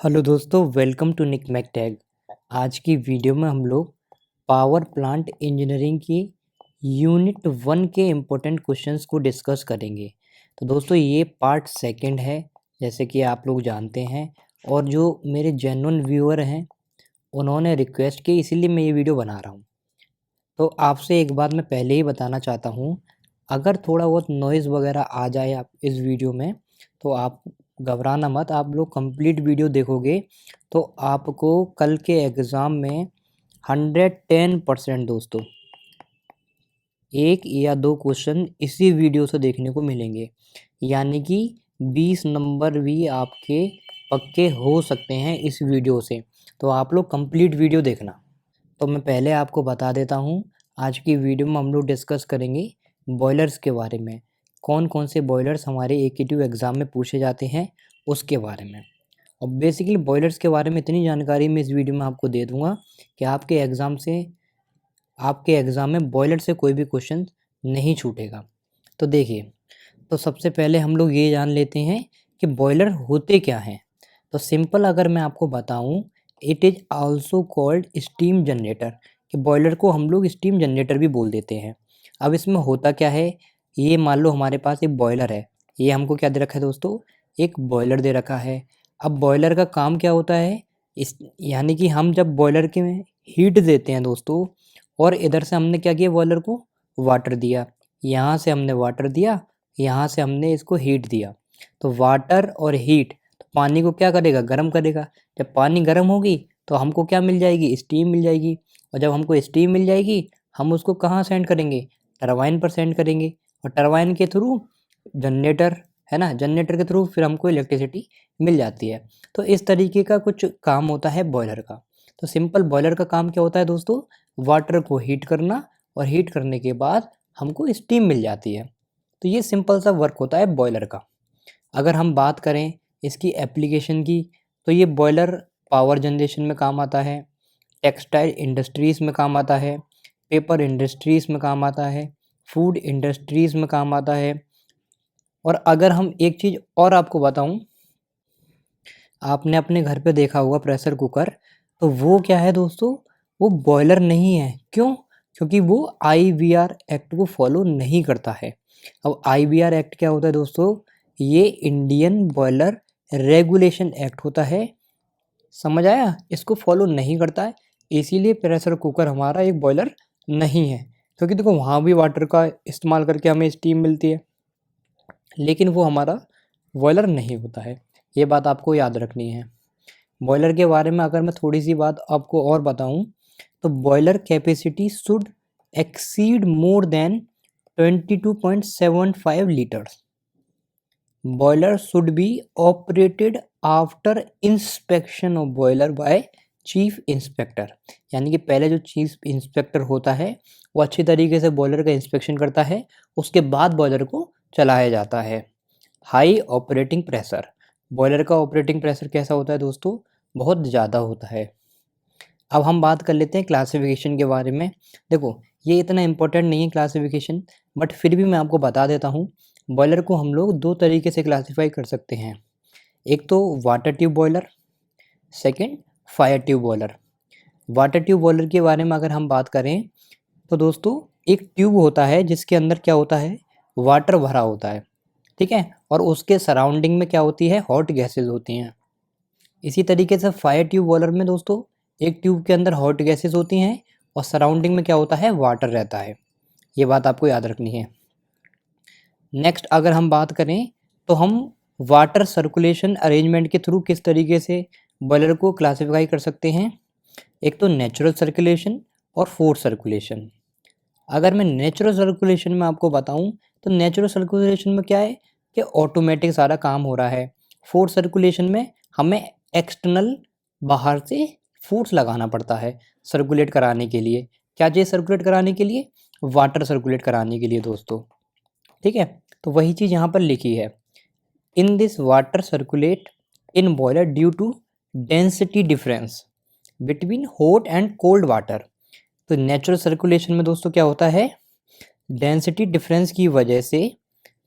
Hello दोस्तों, welcome to निक मैकटैग। आज की वीडियो में हम लोग पावर प्लांट इंजीनियरिंग की यूनिट 1 के इम्पोर्टेंट क्वेश्चंस को डिस्कस करेंगे। तो दोस्तों ये पार्ट सेकंड है, जैसे कि आप लोग जानते हैं। और जो मेरे जेन्युइन व्यूअर हैं उन्होंने रिक्वेस्ट की, इसीलिए मैं ये वीडियो बना रहा हूँ। तो आपसे एक बात मैं पहले ही बताना चाहता हूँ, अगर थोड़ा बहुत नॉइज़ वगैरह आ जाए आप इस वीडियो में तो आप घबराना मत। आप लोग कंप्लीट वीडियो देखोगे तो आपको कल के एग्ज़ाम में 110% दोस्तों एक या दो क्वेश्चन इसी वीडियो से देखने को मिलेंगे, यानी कि 20 नंबर भी आपके पक्के हो सकते हैं इस वीडियो से। तो आप लोग कंप्लीट वीडियो देखना। तो मैं पहले आपको बता देता हूँ, आज की वीडियो में हम लोग डिस्कस करेंगे बॉयलर्स के बारे में। कौन कौन से बॉयलर्स हमारे एकेटिव एग्ज़ाम में पूछे जाते हैं उसके बारे में। और बेसिकली बॉयलर्स के बारे में इतनी जानकारी मैं इस वीडियो में आपको दे दूँगा कि आपके एग्ज़ाम में बॉयलर से कोई भी क्वेश्चन नहीं छूटेगा। तो देखिए, तो सबसे पहले हम लोग ये जान लेते हैं कि बॉयलर होते क्या हैं। तो सिंपल अगर मैं आपको बताऊं, it is also called steam generator, कि बॉयलर को हम लोग स्टीम जनरेटर भी बोल देते हैं। अब इसमें होता क्या है, ये मान लो हमारे पास एक बॉयलर है। ये हमको क्या दे रखा है दोस्तों, एक बॉयलर दे रखा है। अब बॉयलर का काम क्या होता है, इस यानी कि हम जब बॉयलर के में हीट देते हैं दोस्तों, और इधर से हमने क्या किया, बॉयलर को वाटर दिया, यहाँ से हमने वाटर दिया, यहाँ से हमने इसको हीट दिया। तो वाटर और हीट तो पानी को क्या करेगा, गर्म करेगा। जब पानी गर्म होगी तो हमको क्या मिल जाएगी, स्टीम मिल जाएगी। और जब हमको स्टीम मिल जाएगी, हम उसको कहाँ सेंड करेंगे, टरबाइन पर सेंड करेंगे। और टरबाइन के थ्रू जनरेटर, है ना, जनरेटर के थ्रू फिर हमको इलेक्ट्रिसिटी मिल जाती है। तो इस तरीके का कुछ काम होता है बॉयलर का। तो सिंपल बॉयलर का काम क्या होता है दोस्तों, वाटर को हीट करना, और हीट करने के बाद हमको स्टीम मिल जाती है। तो ये सिंपल सा वर्क होता है बॉयलर का। अगर हम बात करें इसकी एप्लीकेशन की, तो ये बॉयलर पावर जनरेशन में काम आता है, टेक्सटाइल इंडस्ट्रीज़ में काम आता है, पेपर इंडस्ट्रीज़ में काम आता है, फूड इंडस्ट्रीज़ में काम आता है। और अगर हम एक चीज़ और आपको बताऊं, आपने अपने घर पे देखा होगा प्रेशर कुकर, तो वो क्या है दोस्तों, वो बॉयलर नहीं है। क्यों? क्योंकि वो आईवीआर एक्ट को फॉलो नहीं करता है। अब आईवीआर एक्ट क्या होता है दोस्तों, ये इंडियन बॉयलर रेगुलेशन एक्ट होता है। समझ आया, इसको फॉलो नहीं करता है, इसीलिए प्रेशर कुकर हमारा एक बॉयलर नहीं है। क्योंकि देखो वहाँ भी वाटर का इस्तेमाल करके हमें स्टीम मिलती है, लेकिन वो हमारा बॉयलर नहीं होता है। ये बात आपको याद रखनी है। बॉयलर के बारे में अगर मैं थोड़ी सी बात आपको और बताऊं, तो boiler capacity should exceed more than 22.75 litres. Boiler should be operated after inspection of boiler by chief inspector. यानी कि पहले जो चीफ इंस्पेक्टर होता है वो अच्छी तरीके से बॉयलर का इंस्पेक्शन करता है, उसके बाद बॉयलर को चलाया जाता है। हाई ऑपरेटिंग प्रेशर, बॉयलर का ऑपरेटिंग प्रेशर कैसा होता है दोस्तों, बहुत ज़्यादा होता है। अब हम बात कर लेते हैं क्लासिफिकेशन के बारे में। देखो ये इतना इम्पोर्टेंट नहीं है क्लासिफिकेशन, बट फिर भी मैं आपको बता देता हूँ। बॉयलर को हम लोग दो तरीके से क्लासीफाई कर सकते हैं, एक तो water tube boiler, second fire tube boiler. Water tube boiler के बारे में अगर हम बात करें, तो दोस्तों एक ट्यूब होता है जिसके अंदर क्या होता है, वाटर भरा होता है, ठीक है, और उसके सराउंडिंग में क्या होती है, हॉट गैसेज होती हैं। इसी तरीके से फायर ट्यूब बॉयलर में दोस्तों एक ट्यूब के अंदर हॉट गैसेस होती हैं और सराउंडिंग में क्या होता है, वाटर रहता है। ये बात आपको याद रखनी है। नेक्स्ट अगर हम बात करें, तो हम वाटर सर्कुलेशन अरेंजमेंट के थ्रू किस तरीके से बॉयलर को क्लासिफाई कर सकते हैं। एक तो नेचुरल सर्कुलेशन और फोर्स सर्कुलेशन। अगर मैं नेचुरल सर्कुलेशन में आपको बताऊं, तो नेचुरल सर्कुलेशन में क्या है कि ऑटोमेटिक सारा काम हो रहा है। फोर्स सर्कुलेशन में हमें एक्सटर्नल, बाहर से फोर्स लगाना पड़ता है सर्कुलेट कराने के लिए। क्या चीज़ सर्कुलेट कराने के लिए, वाटर सर्कुलेट कराने के लिए दोस्तों, ठीक है। तो वही चीज़ यहाँ पर लिखी है, in this water circulate in boiler due to density difference between hot and cold water. तो नेचुरल सर्कुलेशन में दोस्तों क्या होता है, डेंसिटी डिफरेंस की वजह से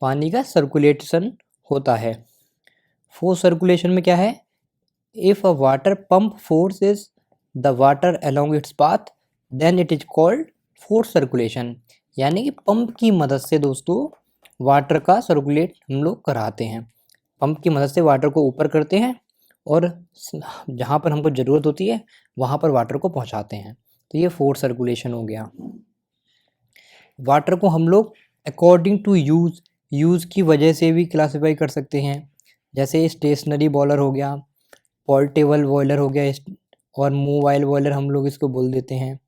पानी का सर्कुलेशन होता है। फोर्स सर्कुलेशन में क्या है, if a water pump forces the water along its path then it is called force circulation. यानी कि पंप की मदद से दोस्तों वाटर का सर्कुलेट हम लोग कराते हैं। पंप की मदद से वाटर को ऊपर करते हैं और जहाँ पर हमको ज़रूरत होती है वहाँ पर वाटर को पहुँचाते हैं। तो ये फोर्स सर्कुलेशन हो गया। वाटर को हम लोग अकॉर्डिंग टू यूज़ की वजह से भी क्लासिफाई कर सकते हैं। जैसे स्टेशनरी बॉयलर हो गया, पोर्टेबल बॉयलर हो गया और मोबाइल बॉयलर हम लोग इसको बोल देते हैं।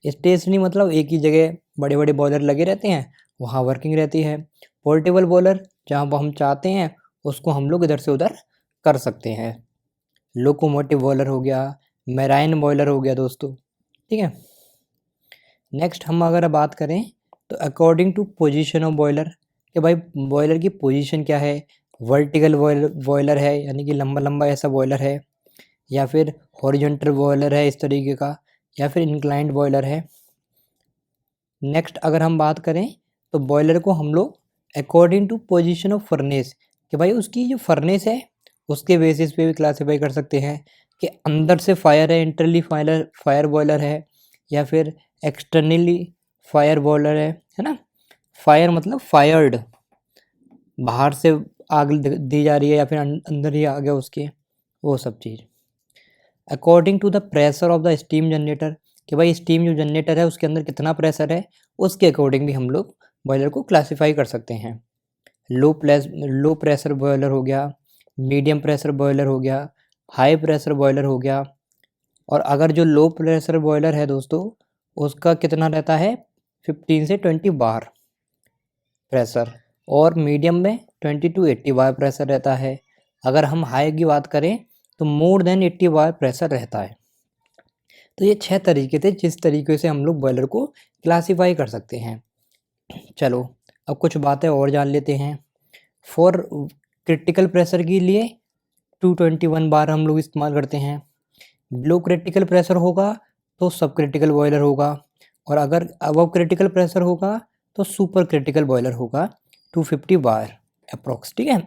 स्टेशनरी मतलब एक ही जगह बड़े बड़े बॉयलर लगे रहते हैं, वहाँ वर्किंग रहती है। पोर्टेबल बॉयलर जहाँ हम चाहते हैं उसको हम लोग इधर से उधर कर सकते हैं। लोकोमोटिव बॉयलर हो गया, मैराइन बॉयलर हो गया दोस्तों, ठीक है। नेक्स्ट हम अगर बात करें तो according to position of boiler, कि भाई बॉयलर की पोजीशन क्या है। वर्टिकल बॉयलर है यानी कि लंबा लंबा ऐसा बॉयलर है, या फिर हॉरिजॉन्टल बॉयलर है इस तरीके का, या फिर इंक्लाइंड बॉयलर है। नेक्स्ट अगर हम बात करें तो बॉयलर को हम लोग according to position of furnace, कि भाई उसकी जो फर्नेस है उसके बेसिस पे भी क्लासीफाई कर सकते हैं कि अंदर से फायर है, इंटरनली फायर बॉयलर है, या फिर एक्सटर्नली फायर बॉयलर है ना। फायर मतलब फायर्ड, बाहर से आग दी जा रही है या फिर अंदर ही आ गया उसके, वो सब चीज़। According to the pressure of the steam generator, कि भाई स्टीम जो जनरेटर है उसके अंदर कितना प्रेशर है, उसके अकॉर्डिंग भी हम लोग बॉयलर को क्लासीफाई कर सकते हैं। लो प्रेशर बॉयलर हो गया, मीडियम प्रेशर बॉयलर हो गया, हाई प्रेशर बॉयलर हो गया। और अगर जो लो प्रेशर बॉयलर है दोस्तों उसका कितना रहता है 15 से 20 बार प्रेशर, और मीडियम में 20 टू 80 बार प्रेशर रहता है। अगर हम हाई की बात करें तो मोर देन 80 बार प्रेशर रहता है। तो ये 6 तरीके थे जिस तरीके से हम लोग बॉयलर को क्लासीफाई कर सकते हैं। चलो अब कुछ बातें और जान लेते हैं। फॉर क्रिटिकल प्रेशर के लिए 221 बार हम लोग इस्तेमाल करते हैं। बिलो क्रिटिकल प्रेशर होगा तो सब क्रिटिकल बॉयलर होगा, और अगर अबव क्रिटिकल प्रेशर होगा तो सुपर क्रिटिकल बॉयलर होगा 250 बार अप्रोक्स, ठीक है।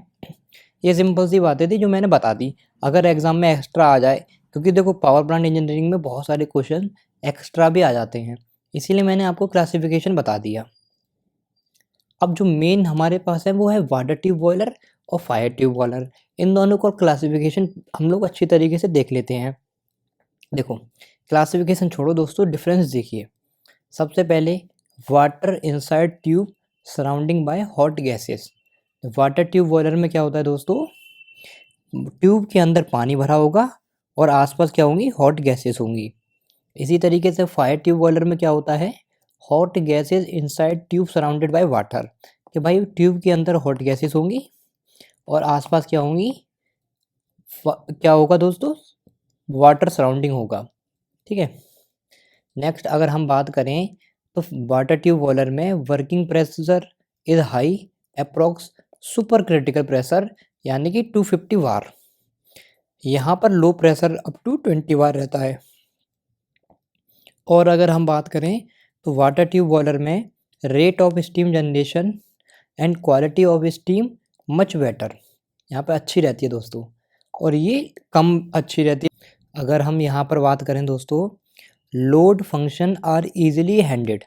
ये सिंपल सी बातें थी जो मैंने बता दी। अगर एग्जाम में एक्स्ट्रा आ जाए, क्योंकि देखो पावर प्लांट इंजीनियरिंग में बहुत सारे क्वेश्चन एक्स्ट्रा भी आ जाते हैं, इसीलिए मैंने आपको क्लासिफिकेशन बता दिया। अब जो मेन हमारे पास है वो है वाटर ट्यूब बॉयलर और फायर ट्यूब बॉयलर। इन दोनों का क्लासिफिकेशन हम लोग अच्छी तरीके से देख लेते हैं। देखो क्लासिफिकेशन छोड़ो दोस्तों, डिफरेंस देखिए। सबसे पहले water inside tube surrounding by hot gases. Water tube boiler में क्या होता है दोस्तों, ट्यूब के अंदर पानी भरा होगा और आसपास क्या होंगी, हॉट गैसेस होंगी। इसी तरीके से फायर ट्यूब बॉयलर में क्या होता है, hot gases inside tube surrounded by water, कि भाई ट्यूब के अंदर हॉट गैसेस होंगी और आसपास क्या होंगी, क्या होगा दोस्तों, वाटर सराउंडिंग होगा, ठीक है। नेक्स्ट अगर हम बात करें तो वाटर ट्यूब बॉयलर में working pressure is high approx super critical pressure यानी कि 250 बार। यहाँ पर लो प्रेशर अप टू 20 बार रहता है। और अगर हम बात करें तो वाटर ट्यूब बॉयलर में rate of steam generation and quality of steam much better, यहाँ पर अच्छी रहती है दोस्तों, और ये कम अच्छी रहती है। अगर हम यहाँ पर बात करें दोस्तों, load function are easily handed,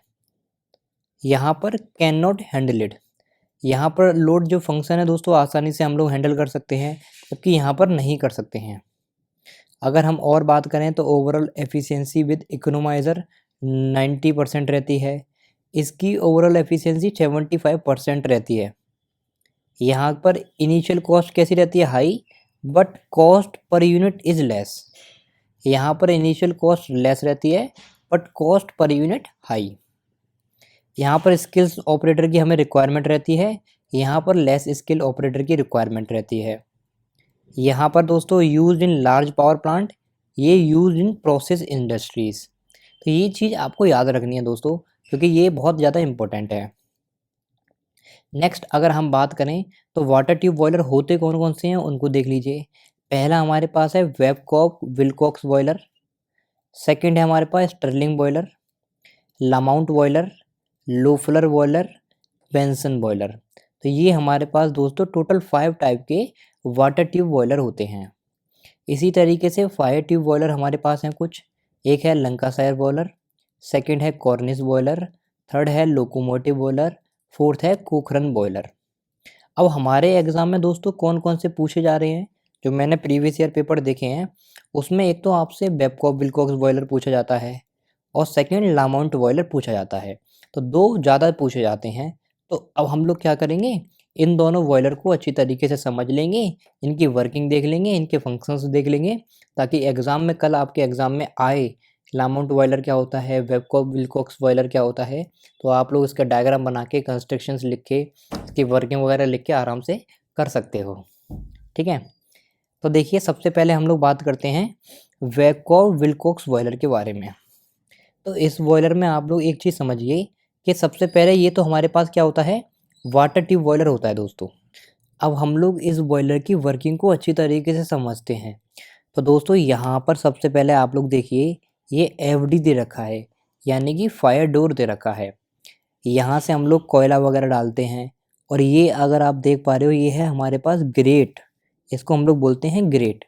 यहाँ पर कैन नॉट हैंडल इट। यहाँ पर लोड जो फंक्शन है दोस्तों आसानी से हम लोग हैंडल कर सकते हैं, जबकि यहाँ पर नहीं कर सकते हैं। अगर हम और बात करें तो ओवरऑल एफिशिएंसी विद इकोनोमाइज़र 90% रहती है, इसकी ओवरऑल एफिशिएंसी 75% रहती है। यहाँ पर इनिशियल कॉस्ट कैसी रहती है, high, but cost per unit is less. यहाँ पर इनिशियल कॉस्ट लेस रहती है but cost per unit high. यहाँ पर स्किल्स ऑपरेटर की हमें रिक्वायरमेंट रहती है, यहाँ पर लेस स्किल ऑपरेटर की रिक्वायरमेंट रहती है। यहाँ पर दोस्तों use in large power plant, ये यूज इन प्रोसेस इंडस्ट्रीज़। तो ये चीज़ आपको याद रखनी है दोस्तों, क्योंकि ये बहुत ज़्यादा इम्पोर्टेंट है। नेक्स्ट अगर हम बात करें तो वाटर ट्यूब बॉयलर होते कौन कौन से हैं उनको देख लीजिए। पहला हमारे पास है वेबकॉक विलकॉक्स बॉयलर, सेकंड है हमारे पास Stirling boiler, Lamont boiler, Loeffler boiler, Benson boiler. तो ये हमारे पास दोस्तों टोटल 5 टाइप के वाटर ट्यूब बॉयलर होते हैं। इसी तरीके से फायर ट्यूब बॉयलर हमारे पास हैं कुछ। एक है लंकाशायर बॉयलर, सेकंड है कॉर्निश बॉयलर, थर्ड है लोकोमोटिव बॉयलर, फोर्थ है कोखरन बॉयलर। अब हमारे एग्ज़ाम में दोस्तों कौन कौन से पूछे जा रहे हैं, जो मैंने प्रीवियस ईयर पेपर देखे हैं उसमें एक तो आपसे बेबकॉक विलकॉक्स बॉयलर पूछा जाता है और सेकंड लामाउंट बॉयलर पूछा जाता है। तो दो ज़्यादा पूछे जाते हैं। तो अब हम लोग क्या करेंगे, इन दोनों बॉयलर को अच्छी तरीके से समझ लेंगे, इनकी वर्किंग देख लेंगे, इनके फंक्शंस देख लेंगे, ताकि एग्ज़ाम में कल आपके एग्ज़ाम में आए लामाउंट बॉयलर क्या होता है, बेबकॉक विलकॉक्स बॉयलर क्या होता है, तो आप लोग इसका डायग्राम बना के कंस्ट्रक्शंस लिख के इसकी वर्किंग वगैरह लिख के आराम से कर सकते हो। ठीक है, तो देखिए सबसे पहले हम लोग बात करते हैं बेबकॉक विलकॉक्स बॉयलर के बारे में। तो इस बॉयलर में आप लोग एक चीज़ समझिए कि सबसे पहले ये तो हमारे पास क्या होता है, वाटर ट्यूब बॉयलर होता है दोस्तों। अब हम लोग इस बॉयलर की वर्किंग को अच्छी तरीके से समझते हैं। तो दोस्तों यहाँ पर सबसे पहले आप लोग देखिए, ये एफडी दे रखा है, यानी कि फायर डोर दे रखा है। यहाँ से हम लोग कोयला वगैरह डालते हैं। और ये अगर आप देख पा रहे हो, ये है हमारे पास ग्रेट, इसको हम लोग बोलते हैं ग्रेट।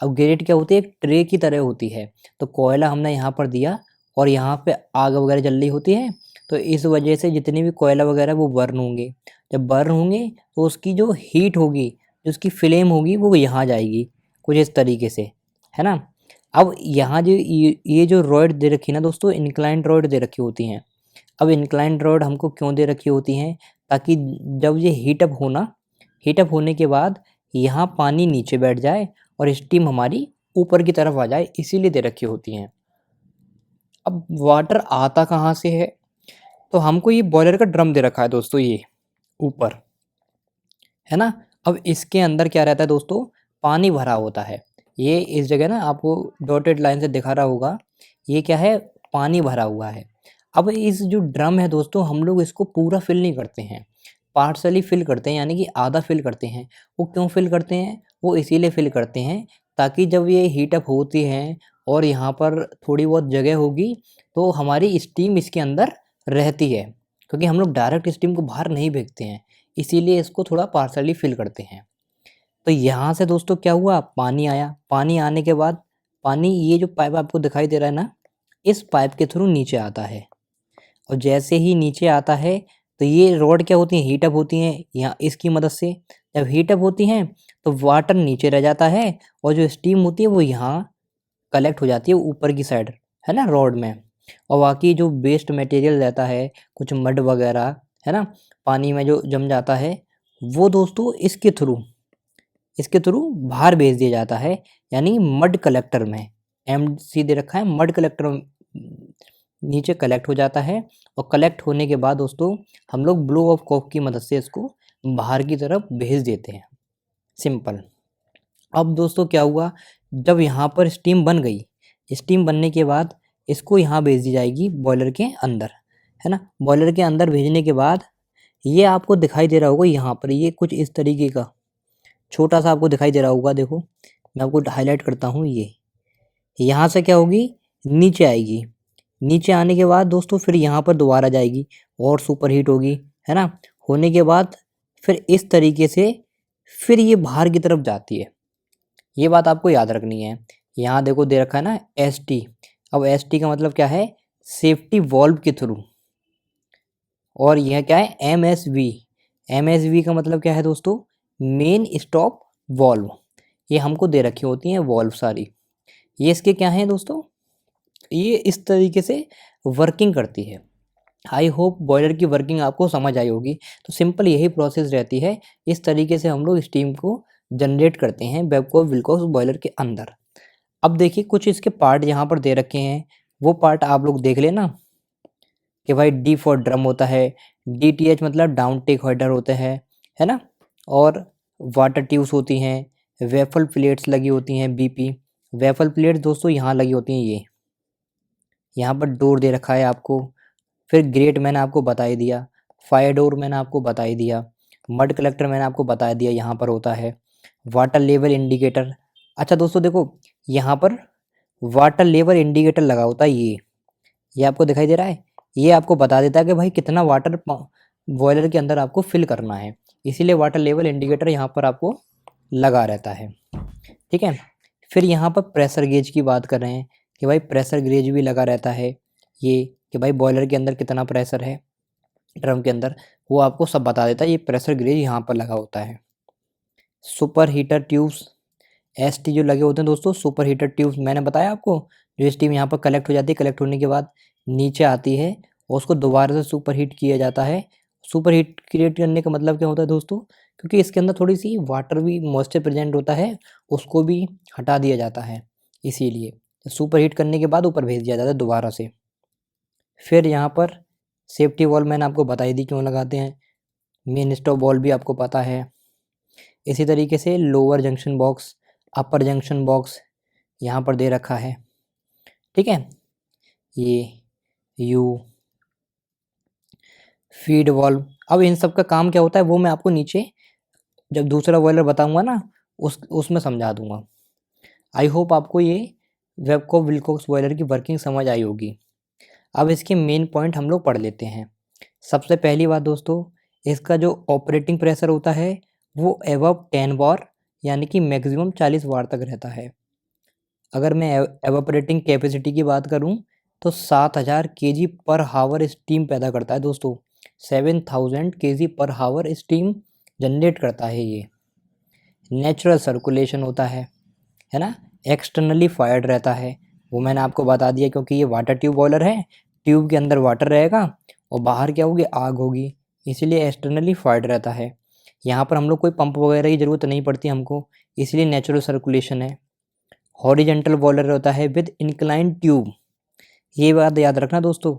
अब ग्रेट क्या होती है, एक ट्रे की तरह होती है। तो कोयला हमने यहाँ पर दिया और यहाँ पे आग वगैरह जल रही होती है, तो इस वजह से जितनी भी कोयला वगैरह वो बर्न होंगे। जब बर्न होंगे तो उसकी जो हीट होगी, जो उसकी फ्लेम होगी, वो यहाँ जाएगी कुछ इस तरीके से, है ना। अब यहाँ जो ये जो रॉड दे रखी है ना दोस्तों, इंक्लाइंड रॉड दे रखी होती हैं। अब इंक्लाइंड रॉड हमको क्यों दे रखी होती हैं, ताकि जब ये हीटअप होने के बाद यहाँ पानी नीचे बैठ जाए और स्टीम हमारी ऊपर की तरफ आ जाए, इसीलिए दे रखी होती हैं। अब वाटर आता कहाँ से है, तो हमको ये बॉयलर का ड्रम दे रखा है दोस्तों, ये ऊपर, है ना। अब इसके अंदर क्या रहता है दोस्तों, पानी भरा होता है। ये इस जगह ना आपको डॉटेड लाइन से दिखा रहा होगा, ये क्या है, पानी भरा हुआ है। अब इस जो ड्रम है दोस्तों, हम लोग इसको पूरा फिल नहीं करते हैं, पार्शली फिल करते हैं, यानी कि आधा फिल करते हैं। वो क्यों फिल करते हैं, वो इसीलिए फिल करते हैं ताकि जब ये हीटअप होती हैं और यहाँ पर थोड़ी बहुत जगह होगी तो हमारी स्टीम इसके अंदर रहती है, क्योंकि हम लोग डायरेक्ट स्टीम को बाहर नहीं फेंकते हैं, इसीलिए इसको थोड़ा पार्शली फिल करते हैं। तो यहाँ से दोस्तों क्या हुआ, पानी आया, पानी आने के बाद पानी, ये जो पाइप आपको दिखाई दे रहा है ना, इस पाइप के थ्रू नीचे आता है। और जैसे ही नीचे आता है तो ये रॉड क्या होती हैं, हीटअप होती हैं यहाँ इसकी मदद से। जब हीटअप होती हैं तो वाटर नीचे रह जाता है और जो स्टीम होती है वो यहाँ कलेक्ट हो जाती है ऊपर की साइड, है ना, रॉड में। और बाकी जो वेस्ट मटेरियल रहता है, कुछ मड वगैरह, है ना, पानी में जो जम जाता है, वो दोस्तों इसके थ्रू बाहर भेज दिया जाता है, यानी मड कलेक्टर में। एमसी दे रखा है, मड कलेक्टर नीचे कलेक्ट हो जाता है। और कलेक्ट होने के बाद दोस्तों हम लोग ब्लो ऑफ कॉक की मदद से इसको बाहर की तरफ भेज देते हैं, सिंपल। अब दोस्तों क्या हुआ, जब यहाँ पर स्टीम बन गई, स्टीम बनने के बाद इसको यहाँ भेज दी जाएगी बॉयलर के अंदर, है ना। बॉयलर के अंदर भेजने के बाद ये आपको दिखाई दे रहा होगा यहाँ पर, ये कुछ इस तरीके का छोटा सा आपको दिखाई दे रहा होगा। देखो मैं आपको हाईलाइट करता हूँ, ये यहाँ से क्या होगी, नीचे आएगी। नीचे आने के बाद दोस्तों फिर यहाँ पर दोबारा जाएगी और सुपर हीट होगी, है ना। होने के बाद फिर इस तरीके से फिर ये बाहर की तरफ जाती है। ये बात आपको याद रखनी है। यहाँ देखो दे रखा है ना ST। अब ST का मतलब क्या है, सेफ्टी वॉल्व के थ्रू। और यह क्या है, MSV का मतलब क्या है दोस्तों, मेन स्टॉप वॉल्व। ये हमको दे रखी होती हैं वॉल्व सारी। ये इसके क्या हैं दोस्तों, ये इस तरीके से वर्किंग करती है। आई होप बॉयलर की वर्किंग आपको समझ आई होगी। तो सिंपल यही प्रोसेस रहती है, इस तरीके से हम लोग स्टीम को जनरेट करते हैं बेबकॉक विलकॉक्स बॉयलर के अंदर। अब देखिए कुछ इसके पार्ट यहाँ पर दे रखे हैं, वो पार्ट आप लोग देख लेना कि भाई D फॉर ड्रम होता है, DTH मतलब डाउन टेक हेडर होते हैं, है ना। और वाटर ट्यूब्स होती हैं, वेफल प्लेट्स लगी होती हैं, BP वेफल प्लेट्स दोस्तों यहाँ लगी होती हैं। ये यहाँ पर डोर दे रखा है आपको। फिर ग्रेट मैंने आपको बता ही दिया, फायर डोर मैंने आपको बता ही दिया, मड कलेक्टर मैंने आपको बता दिया यहाँ पर होता है, वाटर लेवल इंडिकेटर। अच्छा दोस्तों देखो यहाँ पर वाटर लेवल इंडिकेटर लगा होता है, ये आपको दिखाई दे रहा है। ये आपको बता देता है कि भाई कितना वाटर बॉयलर के अंदर आपको फिल करना है, इसीलिए वाटर लेवल इंडिकेटर यहाँ पर आपको लगा रहता है, ठीक है। फिर यहाँ पर प्रेशर गेज की बात कर रहे हैं कि भाई प्रेशर गेज भी लगा रहता है, ये कि भाई बॉयलर के अंदर कितना प्रेशर है ड्रम के अंदर, वो आपको सब बता देता है। ये प्रेशर गेज यहाँ पर लगा होता है। सुपर हीटर ट्यूब्स, एसटी जो लगे होते हैं दोस्तों, सुपर हीटर ट्यूब्स मैंने बताया आपको, जो स्टीम यहाँ पर कलेक्ट हो जाती है, कलेक्ट होने के बाद नीचे आती है और उसको दोबारा से सुपर हीट किया जाता है। सुपर हीट क्रिएट करने का मतलब क्या होता है दोस्तों, क्योंकि इसके अंदर थोड़ी सी वाटर भी मॉइस्चर प्रेजेंट होता है, उसको भी हटा दिया जाता है, इसीलिए सुपर हीट करने के बाद ऊपर भेज दिया जाता है दोबारा से। फिर यहाँ पर सेफ्टी वॉल्व मैंने आपको बताई दी क्यों लगाते हैं, मेन स्टॉप वॉल्व भी आपको पता है। इसी तरीके से लोअर जंक्शन बॉक्स, अपर जंक्शन बॉक्स यहाँ पर दे रखा है, ठीक है। ये यू फीड वॉल्व, अब इन सब का काम क्या होता है वो मैं आपको नीचे जब दूसरा बॉयलर बताऊंगा ना उसमें समझा दूंगा। आई होप आपको ये वेबकॉप विल्कोक्स बॉयलर की वर्किंग समझ आई होगी। अब इसके मेन पॉइंट हम लोग पढ़ लेते हैं। सबसे पहली बात दोस्तों, इसका जो ऑपरेटिंग प्रेशर होता है वो एबव 10 बार यानी कि मैक्सिमम 40 बार तक रहता है। अगर मैं एवापोरेटिंग कैपेसिटी की बात करूं तो 7000 केजी पर हावर स्टीम पैदा करता है दोस्तों। 7000 केजी पर हावर स्टीम जनरेट करता है ये। नेचुरल सर्कुलेशन होता है ना। एक्सटर्नली फायर्ड रहता है, वो मैंने आपको बता दिया क्योंकि ये वाटर ट्यूब बॉयलर है, ट्यूब के अंदर वाटर रहेगा और बाहर क्या होगी, आग होगी, इसीलिए एक्सटर्नली फायर्ड रहता है। यहाँ पर हम लोग कोई पंप वगैरह की ज़रूरत नहीं पड़ती हमको, इसलिए नेचुरल सर्कुलेशन है। हॉरिजेंटल बॉयलर होता है विद इंक्लाइन ट्यूब, ये बात याद रखना दोस्तों।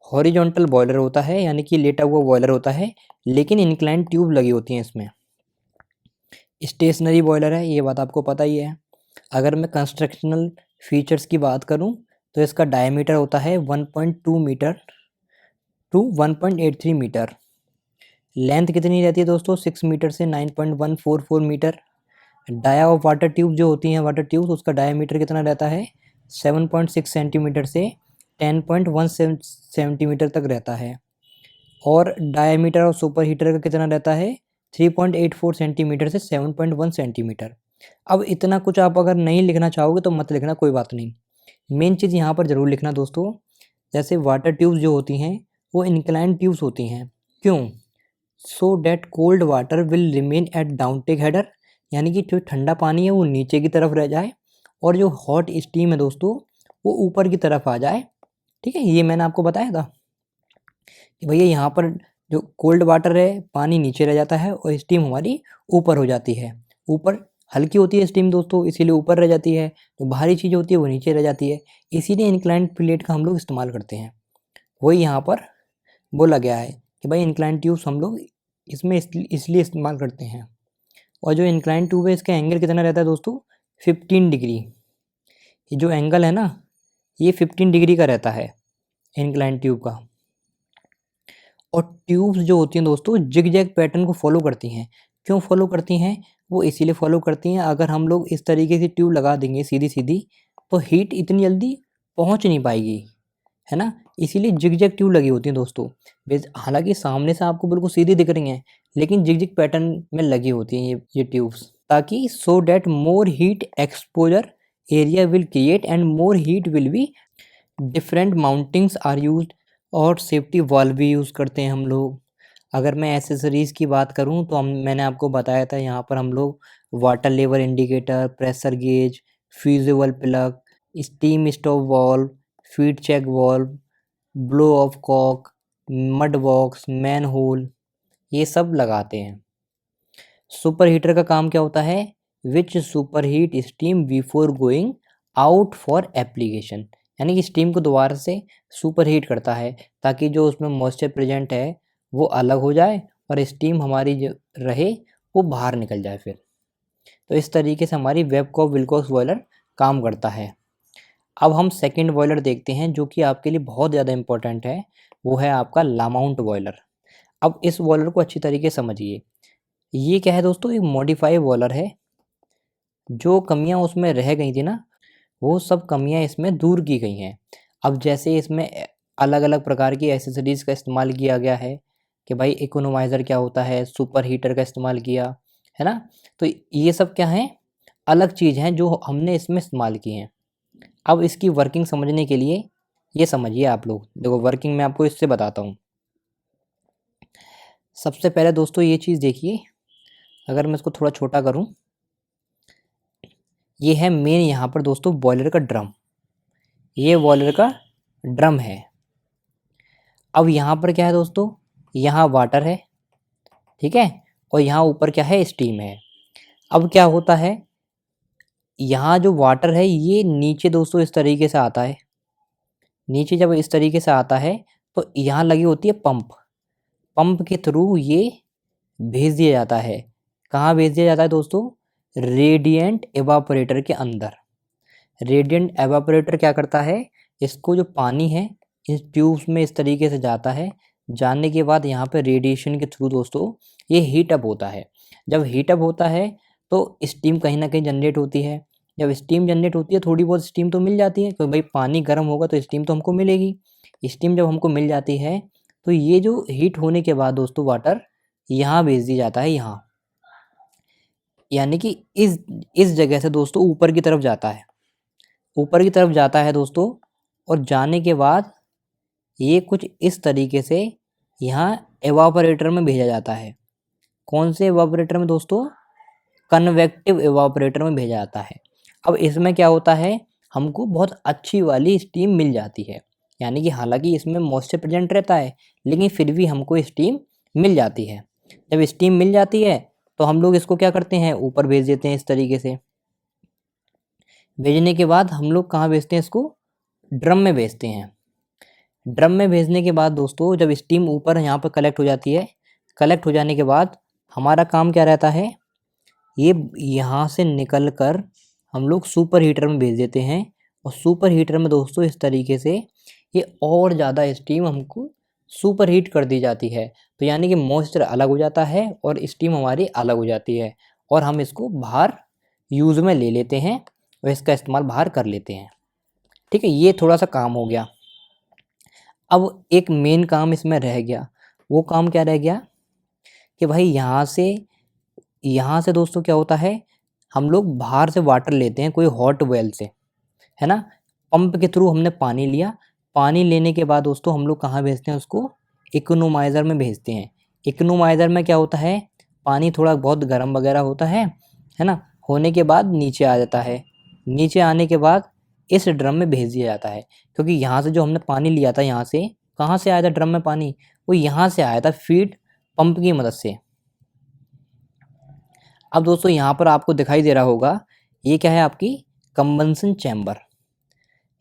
हॉरिजॉन्टल बॉयलर होता है यानी कि लेटा हुआ बॉयलर होता है, लेकिन इंक्लाइन ट्यूब लगी होती हैं इसमें। स्टेशनरी बॉयलर है, ये बात आपको पता ही है। अगर मैं कंस्ट्रक्शनल फीचर्स की बात करूं तो इसका डायमीटर होता है 1.2 मीटर टू 1.83 मीटर। लेंथ कितनी रहती है दोस्तों, 6 मीटर से 9.144 metre. Dia of water tube जो होती हैं वाटर ट्यूब, उसका डायमीटर कितना रहता है 7.6 सेंटीमीटर से 10.1 सेंटीमीटर तक रहता है। और डायमीटर ऑफ सुपर हीटर का कितना रहता है 3.84 सेंटीमीटर से 7.1 सेंटीमीटर। अब इतना कुछ आप अगर नहीं लिखना चाहोगे तो मत लिखना, कोई बात नहीं। मेन चीज़ यहाँ पर ज़रूर लिखना दोस्तों, जैसे वाटर ट्यूब्स जो होती हैं वो इंक्लाइन ट्यूब्स होती हैं, क्यों, so that cold water will remain at downtake header, यानी कि जो ठंडा पानी है वो नीचे की तरफ रह जाए और जो हॉट स्टीम है दोस्तों वो ऊपर की तरफ आ जाए, ठीक है। ये मैंने आपको बताया था कि भैया यहाँ पर जो कोल्ड वाटर है पानी नीचे रह जाता है और स्टीम हमारी ऊपर हो जाती है। ऊपर हल्की होती है स्टीम दोस्तों, इसीलिए ऊपर रह जाती है, जो भारी चीज़ होती है वो नीचे रह जाती है, इसीलिए इंक्लाइंड प्लेट का हम लोग इस्तेमाल करते हैं। वही यहाँ पर बोला गया है कि भाई इंक्लाइंड ट्यूब्स हम लोग इसमें इसलिए इस्तेमाल करते हैं। और जो इंक्लाइंड ट्यूब है इसका एंगल कितना रहता है दोस्तों 15 डिग्री। ये जो एंगल है ना ये 15 डिग्री का रहता है इंक्लाइंड ट्यूब का। और ट्यूब्स जो होती हैं दोस्तों जिग जैग पैटर्न को फॉलो करती हैं। क्यों फॉलो करती हैं, वो इसीलिए फॉलो करती हैं, अगर हम लोग इस तरीके से ट्यूब लगा देंगे सीधी सीधी तो हीट इतनी जल्दी पहुंच नहीं पाएगी, है ना, इसीलिए जिग जैग ट्यूब लगी होती हैं दोस्तों। हालांकि सामने से आपको बिल्कुल सीधी दिख रही हैं लेकिन जिग जैग पैटर्न में लगी होती हैं ये ट्यूब्स, ताकि so that more heat exposure area will create and more heat will be. Different mountings are used और सेफ्टी वाल्व भी यूज़ करते हैं हम लोग। अगर मैं एसेसरीज़ की बात करूं तो मैंने आपको बताया था यहाँ पर हम लोग water level indicator, pressure gauge, fusible plug, steam stop valve, feed check valve, blow off cock, mud box, man hole, ये सब लगाते हैं। सुपर हीटर का काम क्या होता है, which super heat steam before going out for application, यानी कि स्टीम को दोबारा से सुपर हीट करता है ताकि जो उसमें मॉइस्चर प्रेजेंट है वो अलग हो जाए और स्टीम हमारी जो रहे वो बाहर निकल जाए फिर। तो इस तरीके से हमारी वेबकॉप विल्कोक्स बॉयलर काम करता है। अब हम सेकंड बॉयलर देखते हैं जो कि आपके लिए बहुत ज़्यादा इम्पोर्टेंट है, वो है आपका लामाउंट बॉयलर। अब इस बॉयलर को अच्छी तरीके से समझिए। ये क्या है दोस्तों, एक मॉडिफाई बॉयलर है। जो कमियां उसमें रह गई थी ना वो सब कमियां इसमें दूर की गई हैं। अब जैसे इसमें अलग अलग प्रकार की एसेसरीज़ का इस्तेमाल किया गया है कि भाई इकोनोमाइज़र क्या होता है, सुपर हीटर का इस्तेमाल किया है ना, तो ये सब क्या है अलग चीज़ हैं जो हमने इसमें इस्तेमाल की हैं। अब इसकी वर्किंग समझने के लिए ये समझिए आप लोग, देखो वर्किंग मैं आपको इससे बताता हूँ। सबसे पहले दोस्तों ये चीज़ देखिए, अगर मैं इसको थोड़ा छोटा करूँ, ये है मेन यहाँ पर दोस्तों बॉयलर का ड्रम, ये बॉयलर का ड्रम है। अब यहाँ पर क्या है दोस्तों, यहाँ वाटर है, ठीक है, और यहाँ ऊपर क्या है, स्टीम है। अब क्या होता है, यहाँ जो वाटर है ये नीचे दोस्तों इस तरीके से आता है, नीचे जब इस तरीके से आता है तो यहाँ लगी होती है पंप, पंप के थ्रू ये भेज दिया जाता है। कहाँ भेज दिया जाता है दोस्तों, रेडिएंट एवापोरेटर के अंदर। रेडिएंट एवापोरेटर क्या करता है, इसको जो पानी है इस ट्यूब्स में इस तरीके से जाता है, जाने के बाद यहाँ पे रेडिएशन के थ्रू दोस्तों ये हीट अप होता है। जब हीट अप होता है तो स्टीम कहीं ना कहीं जनरेट होती है। जब स्टीम जनरेट होती है, थोड़ी बहुत स्टीम तो मिल जाती है, क्योंकि भाई पानी गर्म होगा तो स्टीम तो हमको मिलेगी। स्टीम जब हमको मिल जाती है तो ये जो हीट होने के बाद दोस्तों वाटर यहाँ भेज दिया जाता है, यहाँ यानी कि इस जगह से दोस्तों ऊपर की तरफ जाता है, ऊपर की तरफ जाता है दोस्तों। और जाने के बाद ये कुछ इस तरीके से यहाँ एवापोरेटर में भेजा जाता है। कौन से एवापोरेटर में दोस्तों, कन्वेक्टिव एवापोरेटर में भेजा जाता है। अब इसमें क्या होता है, हमको बहुत अच्छी वाली स्टीम मिल जाती है, यानी कि हालांकि इसमें मॉइस्चर प्रेजेंट रहता है लेकिन फिर भी हमको स्टीम मिल जाती है। जब स्टीम मिल जाती है तो हम लोग इसको क्या करते हैं, ऊपर भेज देते हैं इस तरीके से। भेजने के बाद हम लोग कहाँ भेजते हैं, इसको ड्रम में भेजते हैं। ड्रम में भेजने के बाद दोस्तों जब स्टीम ऊपर यहाँ पर कलेक्ट हो जाती है, कलेक्ट हो जाने के बाद हमारा काम क्या रहता है, ये यहाँ से निकल कर हम लोग सुपर हीटर में भेज देते हैं। और सुपर हीटर में दोस्तों इस तरीके से ये और ज़्यादा स्टीम हमको सुपर हीट कर दी जाती है। तो यानी कि मॉइस्चर अलग हो जाता है और स्टीम हमारी अलग हो जाती है, और हम इसको बाहर यूज़ में ले लेते हैं और इसका इस्तेमाल बाहर कर लेते हैं। ठीक है, ये थोड़ा सा काम हो गया। अब एक मेन काम इसमें रह गया, वो काम क्या रह गया कि भाई यहाँ से दोस्तों क्या होता है, हम लोग बाहर से वाटर लेते हैं कोई हॉट वेल से, है ना, पंप के थ्रू हमने पानी लिया। पानी लेने के बाद दोस्तों हम लोग कहाँ भेजते हैं, उसको इकोनोमाइज़र में भेजते हैं। इकोनोमाइज़र में क्या होता है, पानी थोड़ा बहुत गर्म वगैरह होता है ना, होने के बाद नीचे आ जाता है। नीचे आने के बाद इस ड्रम में भेज दिया जाता है, क्योंकि यहाँ से जो हमने पानी लिया था, यहाँ से कहाँ से आया था ड्रम में पानी, वो यहाँ से आया था फीड पंप की मदद से। अब दोस्तों यहाँ पर आपको दिखाई दे रहा होगा, ये क्या है, आपकी कंबंसन चैम्बर।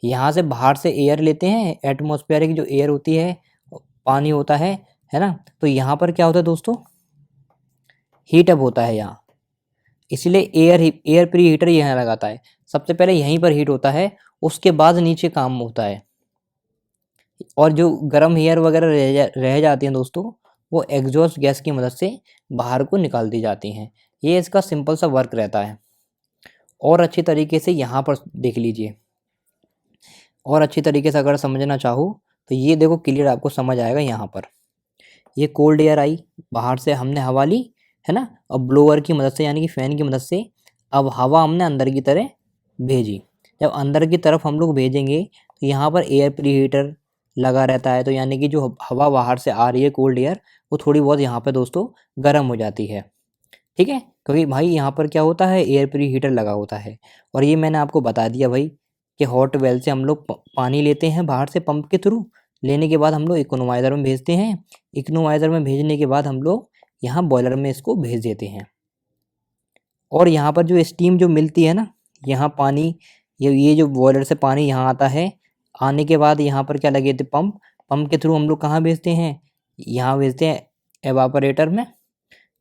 यहाँ से बाहर से एयर लेते हैं, एटमॉस्फेरिक जो एयर होती है, पानी होता है ना, तो यहाँ पर क्या होता है दोस्तों, हीट अप होता है यहाँ, इसलिए एयर प्री हीटर यहाँ लगाता है। सबसे पहले यहीं पर हीट होता है, उसके बाद नीचे काम होता है, और जो गर्म एयर वगैरह रह जाती हैं दोस्तों, वो एग्जॉस्ट गैस की मदद से बाहर को निकाल दी जाती हैं। ये इसका सिंपल सा वर्क रहता है। और अच्छी तरीके से यहाँ पर देख लीजिए, और अच्छी तरीके से अगर समझना चाहो तो ये देखो क्लियर आपको समझ आएगा। यहाँ पर ये कोल्ड एयर आई, बाहर से हमने हवा ली, है ना, और ब्लोअर की मदद से यानी कि फ़ैन की मदद से अब हवा हमने अंदर की तरह भेजी। जब अंदर की तरफ हम लोग भेजेंगे तो यहाँ पर एयर प्री हीटर लगा रहता है, तो यानी कि जो हवा बाहर से आ रही है कोल्ड एयर, वो थोड़ी बहुत यहाँ पर दोस्तों गर्म हो जाती है। ठीक है, क्योंकि भाई यहाँ पर क्या होता है, एयर प्री हीटर लगा होता है। और ये मैंने आपको बता दिया भाई कि हॉट वेल से हम लोग पानी लेते हैं बाहर से पंप के थ्रू, लेने के बाद हम लोग इकोनोमाइज़र में भेजते हैं। इकोनोमाइज़र में भेजने के बाद हम लोग यहाँ बॉयलर में इसको भेज देते हैं। और यहाँ पर जो स्टीम जो मिलती है ना, यहाँ पानी, ये जो बॉयलर से पानी यहाँ आता है, आने के बाद यहाँ पर क्या लगे थे, पंप, पंप के थ्रू हम लोग कहाँ भेजते हैं, यहाँ भेजते हैं एवापोरेटर में।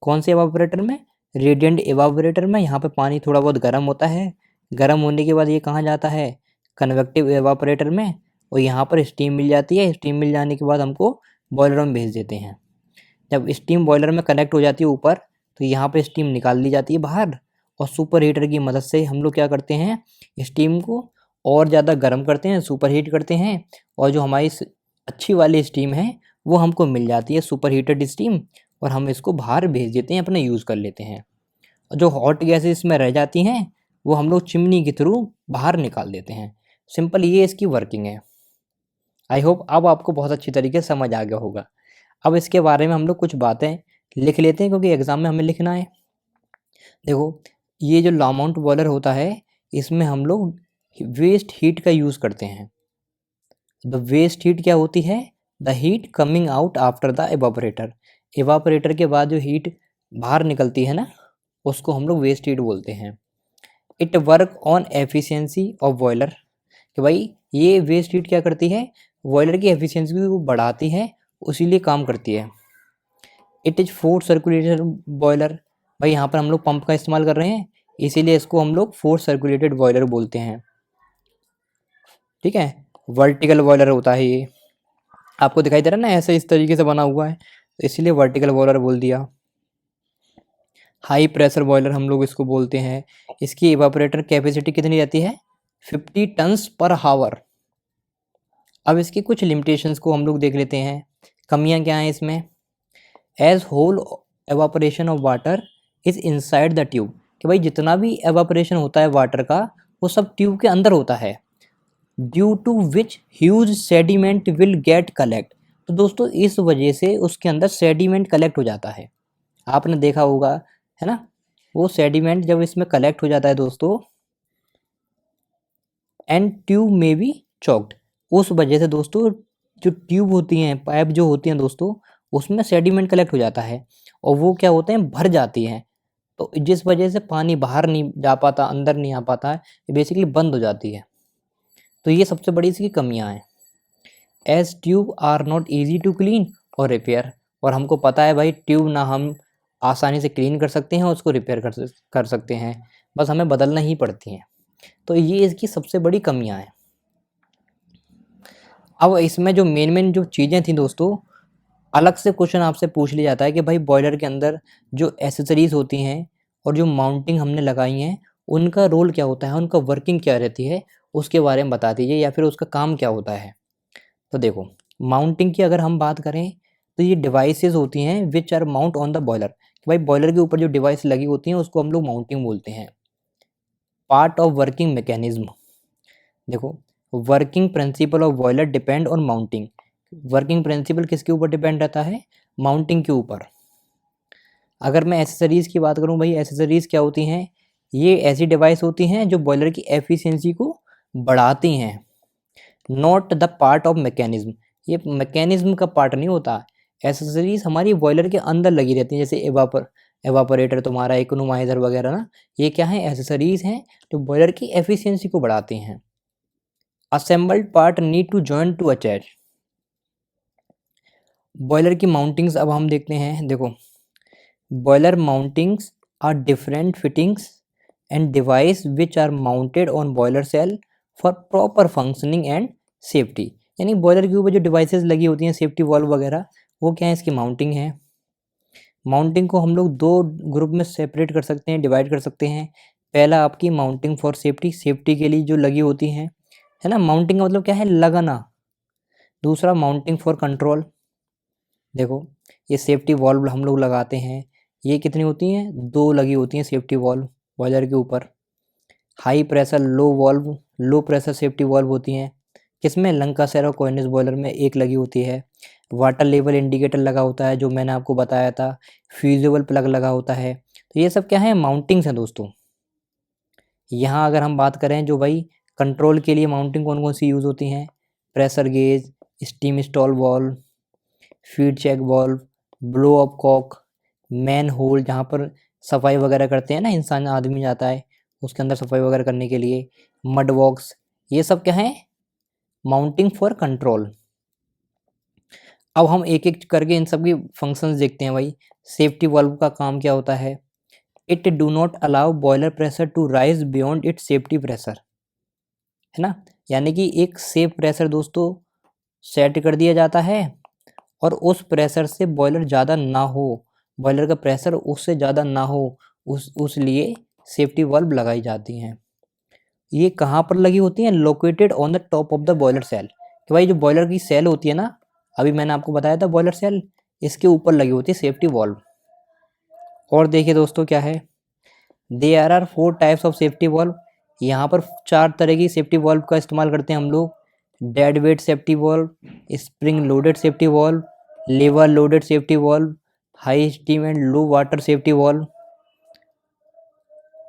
कौन से एवापोरेटर में, रेडिएंट एवापोरेटर में। यहाँ पे पानी थोड़ा बहुत गर्म होता है, गर्म होने के बाद ये कहाँ जाता है, कन्वेक्टिव एवापोरेटर में, और यहाँ पर स्टीम मिल जाती है। स्टीम मिल जाने के बाद हमको बॉयलर में भेज देते हैं। जब स्टीम बॉयलर में कनेक्ट हो जाती है ऊपर, तो यहाँ पर स्टीम निकाल दी जाती है बाहर, और सुपर हीटर की मदद से हम लोग क्या करते हैं, स्टीम को और ज़्यादा गर्म करते हैं, सुपर हीट करते हैं, और जो हमारी अच्छी वाली स्टीम है वो हमको मिल जाती है, सुपर हीटेड स्टीम, और हम इसको बाहर भेज देते हैं, अपना यूज़ कर लेते हैं। और जो हॉट गैसेस इसमें रह जाती हैं वो हम लोग चिमनी के थ्रू बाहर निकाल देते हैं। सिंपल ये इसकी वर्किंग है। आई होप अब आपको बहुत अच्छी तरीके से समझ आ गया होगा। अब इसके बारे में हम लोग कुछ बातें लिख लेते हैं, क्योंकि एग्ज़ाम में हमें लिखना है। देखो, ये जो लामाउंट बॉयलर होता है, इसमें हम लोग वेस्ट हीट का यूज़ करते हैं। द वेस्ट हीट क्या होती है? The heat coming out after the evaporator. Evaporator के बाद जो हीट बाहर निकलती है ना, उसको हम लोग वेस्ट हीट बोलते हैं। It work on efficiency of boiler, कि भाई ये वेस्ट हीट क्या करती है? बॉयलर की एफिशिएंसी को बढ़ाती है, उसी लिए काम करती है। It is force circulated boiler, भाई यहाँ पर हम लोग पंप का इस्तेमाल कर रहे हैं, इसीलिए इसको हम लोग फोर्स सर्कुलेटेड बॉयलर बोलते हैं। ठीक है, वर्टिकल बॉयलर होता है ये, आपको दिखाई दे रहा है ना, ऐसे इस तरीके से बना हुआ है, तो इसीलिए वर्टिकल बॉयलर बोल दिया। हाई प्रेशर बॉयलर हम लोग इसको बोलते हैं। इसकी इवापोरेटर कैपेसिटी कितनी रहती है? 50 टन्स पर हावर। अब इसकी कुछ लिमिटेशंस को हम लोग देख लेते हैं, कमियां क्या हैं इसमें। As whole evaporation of water is inside the tube, कि भाई जितना भी एवापोरेशन होता है वाटर का, वो सब ट्यूब के अंदर होता है। Due to which huge sediment will get collect, तो दोस्तों इस वजह से उसके अंदर सेडिमेंट कलेक्ट हो जाता है। आपने देखा होगा, है ना, वो सेडिमेंट जब इसमें कलेक्ट हो जाता है दोस्तों, एंड ट्यूब में भी चॉक्ड, उस वजह से दोस्तों जो ट्यूब होती हैं, पाइप जो होती हैं दोस्तों, उसमें सेडिमेंट कलेक्ट हो जाता है और वो क्या होते हैं, भर जाती हैं। तो जिस वजह से पानी बाहर नहीं जा पाता, अंदर नहीं आ पाता है, ये बेसिकली बंद हो जाती है। तो ये सबसे बड़ी इसकी कमियां हैं। As tube are not easy to clean और रिपेयर, और हमको पता है भाई ट्यूब ना हम आसानी से क्लीन कर सकते हैं और उसको रिपेयर कर सकते हैं, बस हमें बदलना ही पड़ती हैं। तो ये इसकी सबसे बड़ी कमियां हैं। अब इसमें जो मेन जो चीज़ें थी दोस्तों, अलग से क्वेश्चन आपसे पूछ लिया जाता है कि भाई बॉयलर के अंदर जो एसेसरीज होती हैं और जो माउंटिंग हमने लगाई हैं, उनका रोल क्या होता है, उनका वर्किंग क्या रहती है, उसके बारे में बता दीजिए, या फिर उसका काम क्या होता है। तो देखो, माउंटिंग की अगर हम बात करें, तो ये डिवाइसेस होती हैं which are mount on the boiler, कि भाई बॉयलर के ऊपर जो डिवाइस लगी होती हैं उसको हम लोग माउंटिंग बोलते हैं। पार्ट ऑफ वर्किंग मैकेनिज्म, देखो, working principle of boiler depend on mounting. Working principle किसके ऊपर डिपेंड रहता है? माउंटिंग के ऊपर। अगर मैं एसेसरीज की बात करूं, भाई एसेसरीज क्या होती हैं? ये ऐसी डिवाइस होती हैं जो बॉयलर की एफिशिएंसी को बढ़ाती हैं। Not the part of mechanism, ये मैकेनिज्म का पार्ट नहीं होता। एसेसरीज हमारी बॉयलर के अंदर लगी रहती हैं, जैसे एवापोरेटर तुम्हारा, इकोनोमाइजर वगैरह ना, ये क्या है? एसेसरीज हैं जो बॉयलर की एफिशिएंसी को बढ़ाती हैं। Assembled part need to join to attach. Boiler की माउंटिंग्स अब हम देखते हैं। देखो, boiler mountings are different fittings and device which are mounted on boiler shell for proper functioning and safety. यानी बॉयलर के ऊपर जो डिवाइसेस लगी होती हैं, सेफ्टी वॉल्व वगैरह, वो क्या है? इसकी माउंटिंग है। माउंटिंग को हम लोग दो ग्रुप में सेपरेट कर सकते हैं, डिवाइड कर सकते हैं। पहला आपकी माउंटिंग फॉर सेफ्टी, सेफ्टी के लिए जो लगी होती हैं, है ना, माउंटिंग का मतलब क्या है? लगाना। दूसरा माउंटिंग फॉर कंट्रोल, देखो ये सेफ्टी वॉल्व हम लोग लगाते हैं, ये कितनी होती हैं? दो लगी होती हैं सेफ्टी वॉल्व बॉयलर के ऊपर। High pressure low valve, low pressure safety valve होती हैं, किसमें? लंकासायर और कोइनिस बॉयलर में एक लगी होती है। वाटर लेवल इंडिकेटर लगा होता है, जो मैंने आपको बताया था। फ्यूजेबल प्लग लगा होता है। तो ये सब क्या है? माउंटिंग्स हैं दोस्तों। यहाँ अगर हम बात करें जो भाई कंट्रोल के लिए माउंटिंग कौन कौन सी यूज़ होती हैं? Pressure gauge, steam stall valve, feed check valve, blow up cock, man hole, जहाँ पर सफाई वगैरह करते हैं ना, इंसान आदमी जाता है उसके अंदर सफाई वगैरह करने के लिए, मड बॉक्स, ये सब क्या है? Mounting for control. अब हम एक एक करके इन सब की फंक्शंस देखते हैं भाई। सेफ्टी वाल्व का काम क्या होता है? It do not allow boiler pressure to rise beyond it safety pressure, है ना, यानी कि एक सेफ प्रेशर दोस्तों सेट कर दिया जाता है, और उस प्रेशर से बॉयलर ज़्यादा ना हो, बॉयलर का प्रेशर उससे ज़्यादा ना हो, उस लिए सेफ्टी वाल्व लगाई जाती हैं। ये कहाँ पर लगी होती हैं? Located on the top of the boiler shell, कि भाई जो बॉयलर की सेल होती है ना, अभी मैंने आपको बताया था बॉयलर सेल, इसके ऊपर लगी होती है सेफ्टी वाल्व। और देखिए दोस्तों क्या है, there are 4 types of safety valve. यहाँ पर 4 तरह की सेफ्टी वॉल्व का इस्तेमाल करते हैं हम लोग। Dead weight safety valve, spring loaded safety valve, lever loaded safety valve, high steam and low water safety valve.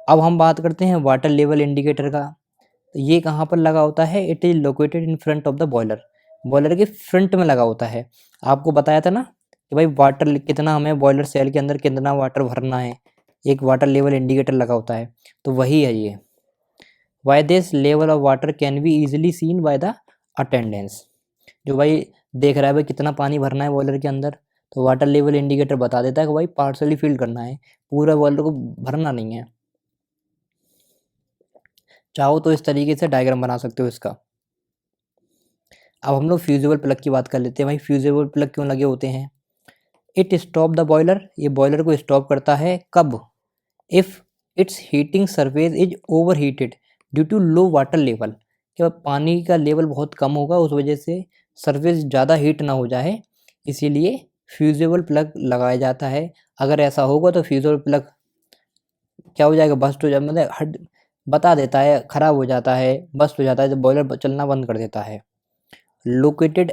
अब हम बात करते हैं वाटर लेवल इंडिकेटर का। तो ये कहाँ पर लगा होता है? It is located in front of the boiler. Boiler के फ्रंट में लगा होता है। आपको बताया था ना कि भाई वाटर कितना, हमें बॉयलर सेल के अंदर कितना वाटर भरना है, एक वाटर लेवल इंडिकेटर लगा होता है, तो वही है ये। Why this level of water can be easily seen by the attendance. जो भाई देख रहा है भाई कितना पानी भरना है बॉयलर के अंदर, तो वाटर लेवल इंडिकेटर बता देता है कि भाई पार्सली फिल करना है, पूरा बॉयलर को भरना नहीं है। चाहो तो इस तरीके से डायग्राम बना सकते हो इसका। अब हम लोग फ्यूजिबल प्लग की बात कर लेते हैं। भाई फ्यूजिबल प्लग क्यों लगे होते हैं? इट स्टॉप द बॉयलर, ये बॉयलर को स्टॉप करता है। कब? If its heating surface is overheated due to low water level, कि पानी का लेवल बहुत कम होगा, उस वजह से सरफेस ज़्यादा हीट ना हो जाए, इसीलिए फ्यूजिबल प्लग लगाया जाता है। अगर ऐसा होगा तो फ्यूजिबल प्लग क्या हो जाएगा? बस्ट हो जाए, मतलब हट बता देता है, ख़राब हो जाता है, बस्ट हो जाता है, जब बॉयलर चलना बंद कर देता है। लोकेटेड